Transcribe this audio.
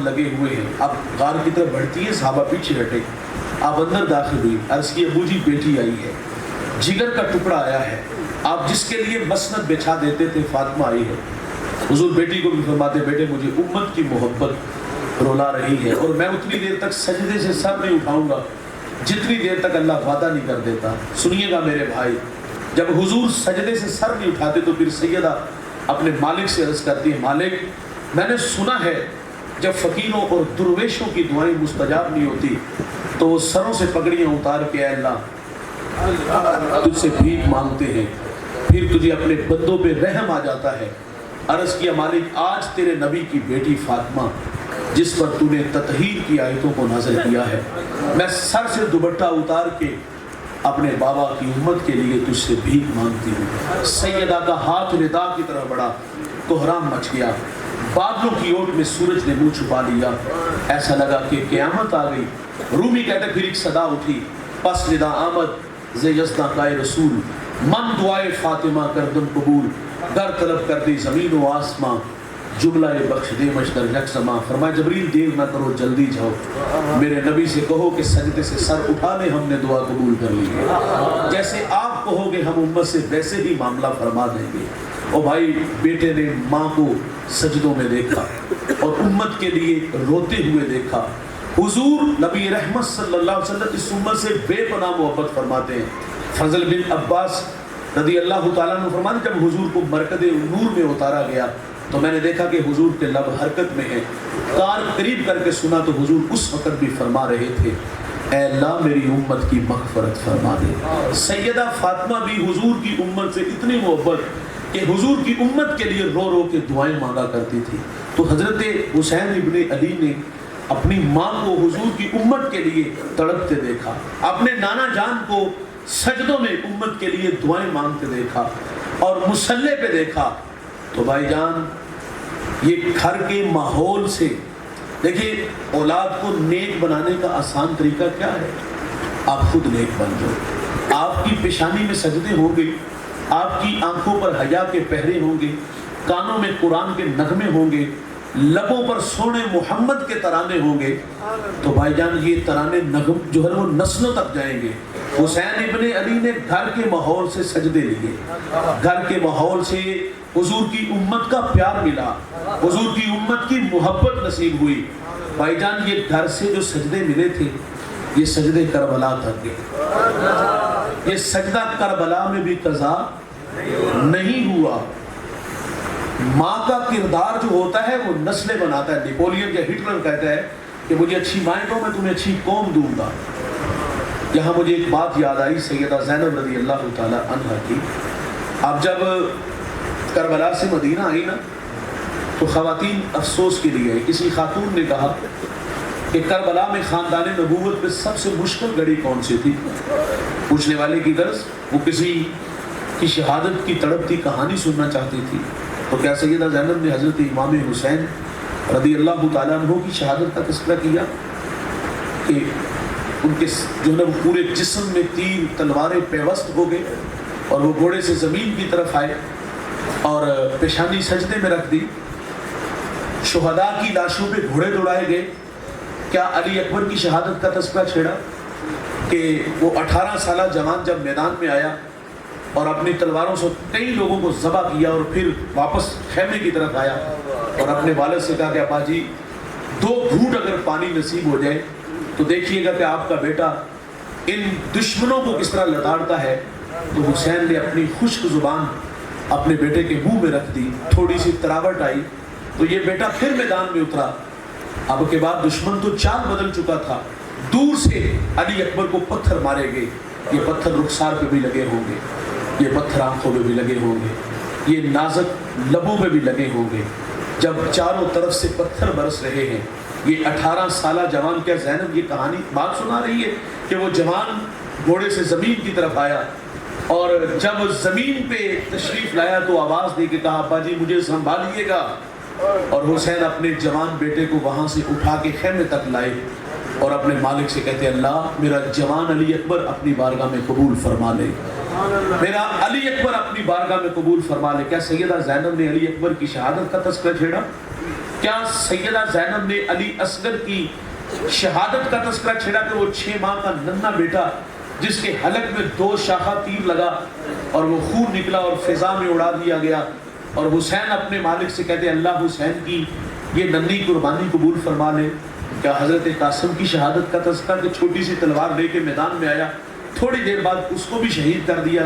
لگے ہوئے ہیں. اب غار کی طرف بڑھتی ہے, صحابہ پیچھے ہٹے. آپ اندر داخل ہوئی, عرض کی ابو جی بیٹی آئی ہے, جگر کا ٹکڑا آیا ہے, آپ جس کے لیے مسند بچھا دیتے تھے فاطمہ آئی ہے. حضور بیٹی کو بھی فرماتے بیٹے مجھے امت کی محبت رولا رہی ہے اور میں اتنی دیر تک سجدے سے سر نہیں اٹھاؤں گا جتنی دیر تک اللہ وعدہ نہیں کر دیتا. سنیے گا میرے بھائی, جب حضور سجدے سے سر نہیں اٹھاتے تو پھر سیدہ اپنے مالک سے عرض کرتی ہے مالک میں نے سنا ہے جب فقیروں اور درویشوں کی دعائیں مستجاب نہیں ہوتی تو وہ سروں سے پگڑیاں اتار کے اے اللہ تجھ سے بھیک مانگتے ہیں, پھر تجھے اپنے بندوں پہ رحم آ جاتا ہے. عرض کیا مالک آج تیرے نبی کی بیٹی فاطمہ جس پر تو نے تطہیر کی آیتوں کو نازل کیا ہے, میں سر سے دوپٹہ اتار کے اپنے بابا کی امت کے لیے تجھ سے بھیک مانگتی ہوں. سیدہ کا ہاتھ ندا کی طرح بڑھا, کوہرام مچ گیا, بادلوں کی اوٹ میں سورج نے منہ چھپا لیا, ایسا لگا کہ قیامت آ گئی. رومی کہتے پھر ایک صدا اٹھی, پس ندا آمد ز یزداں کائے رسول, من دعائے فاطمہ کردم قبول, در طلب کر دی زمین و آسماں, جملہ بخش دے مجدر یک زمان. فرمایا جبریل دیر نہ کرو جلدی جاؤ, میرے نبی سے کہو کہ سجدے سے سر اٹھا لے ہم نے دعا قبول کر لی ہے, جیسے آپ کہو گے ہم امت سے ویسے ہی معاملہ فرما دیں گے. اور بھائی بیٹے نے ماں کو سجدوں میں دیکھا اور امت کے لیے روتے ہوئے دیکھا. حضور نبی رحمت صلی اللہ علیہ وسلم اس امت سے بے پناہ محبت فرماتے ہیں. فضل بن عباس رضی اللہ تعالیٰ عنہ فرماتے جب حضور کو مرکز نور میں اتارا گیا تو میں نے دیکھا کہ حضور کے لب حرکت میں ہیں. کان قریب کر کے سنا تو حضور اس وقت بھی فرما رہے تھے اے اللہ میری امت کی مغفرت فرما دے. سیدہ فاطمہ بھی حضور کی امت سے اتنی محبت کہ حضور کی امت کے لیے رو رو کے دعائیں مانگا کرتی تھی. تو حضرت حسین ابن علی نے اپنی ماں کو حضور کی امت کے لیے تڑپتے دیکھا, اپنے نانا جان کو سجدوں میں امت کے لیے دعائیں مانگتے دیکھا اور مصلی پہ دیکھا. تو بھائی جان یہ گھر کے ماحول سے دیکھیے اولاد کو نیک بنانے کا آسان طریقہ کیا ہے, آپ خود نیک بن جاؤ. آپ کی پیشانی میں سجدے ہوں گے, آپ کی آنکھوں پر حیا کے پہرے ہوں گے, کانوں میں قرآن کے نغمے ہوں گے, لبوں پر سونے محمد کے ترانے ہوں گے, تو بھائی جان یہ ترانے نغم جو ہے وہ نسلوں تک جائیں گے. حسین ابن علی نے گھر کے ماحول سے سجدے لیے, گھر کے ماحول سے حضور کی امت کا پیار ملا, حضور کی امت کی محبت نصیب ہوئی. بھائی جان یہ گھر سے جو سجدے ملے تھے یہ سجدے کربلا تک گئے. یہ سجدہ کربلا میں بھی قضا نہیں ہوا. ماں کا کردار جو ہوتا ہے وہ نسلیں بناتا ہے. نیپولین یا ہٹلر کہتا ہے کہ مجھے اچھی مائیں دو میں تمہیں اچھی قوم دوں گا. یہاں مجھے ایک بات یاد آئی سیدہ زینب رضی اللہ تعالی عنہ کی. اب جب کربلا سے مدینہ آئی نا تو خواتین افسوس کے لیے کسی خاتون نے کہا کہ کربلا میں خاندان نبوت میں سب سے مشکل گھڑی کون سی تھی. پوچھنے والے کی غرض وہ کسی کی شہادت کی تڑپتی کہانی سننا چاہتی تھی. تو کیا سیدہ زینب نے حضرت امام حسین رضی اللہ تعالیٰ عنہ کی شہادت کا تذکرہ کیا کہ ان کے جو ہے وہ پورے جسم میں تیر تلواریں پیوست ہو گئے اور وہ گھوڑے سے زمین کی طرف آئے اور پیشانی سجدے میں رکھ دی. شہداء کی لاشوں پہ گھوڑے دوڑائے گئے. کیا علی اکبر کی شہادت کا تذکرہ چھیڑا کہ وہ 18 سالہ جوان جب میدان میں آیا اور اپنی تلواروں سے کئی لوگوں کو ذبح کیا اور پھر واپس خیمے کی طرف آیا اور اپنے والد سے کہا کہ ابا جی 2 گھونٹ اگر پانی نصیب ہو جائے تو دیکھیے گا کہ آپ کا بیٹا ان دشمنوں کو کس طرح لتاڑتا ہے. تو حسین نے اپنی خشک زبان اپنے بیٹے کے منہ میں رکھ دی, تھوڑی سی تراوٹ آئی تو یہ بیٹا پھر میدان میں اترا. اب کے بعد دشمن تو چال بدل چکا تھا. دور سے علی اکبر کو پتھر مارے گئے. یہ پتھر رخسار پہ بھی لگے ہوں گے, یہ پتھر آنکھوں پہ بھی لگے ہوں گے, یہ نازک لبوں پہ بھی لگے ہوں گے. جب چاروں طرف سے پتھر برس رہے ہیں یہ 18 سالہ جوان, کیا زینب یہ کہانی بات سنا رہی ہے کہ وہ جوان گھوڑے سے زمین کی طرف آیا اور جب زمین پہ تشریف لایا تو آواز دے کے کہا ابا جی مجھے سنبھالیے گا. اور حسین اپنے جوان بیٹے کو وہاں سے اٹھا کے خیمے تک لائے اور اپنے مالک سے کہتے اللہ میرا جوان علی اکبر اپنی بارگاہ میں قبول فرما لے, میرا علی اکبر اپنی بارگاہ میں قبول فرما لے. کیا سیدہ زینب نے علی اکبر کی شہادت کا تذکرہ چھیڑا؟ کیا سیدہ زینب نے علی اصغر کی شہادت کا تذکرہ چھیڑا کہ وہ 6 ماہ کا ننھا بیٹا جس کے حلق میں 2 شاخہ تیر لگا اور وہ خون نکلا اور فضا میں اڑا دیا گیا، اور حسین اپنے مالک سے کہتے اللہ حسین کی یہ ننھی قربانی قبول فرما لے۔ کیا حضرت قاسم کی شہادت کا تذکرہ کہ چھوٹی سی تلوار لے کے میدان میں آیا، تھوڑی دیر بعد اس کو بھی شہید کر دیا گیا۔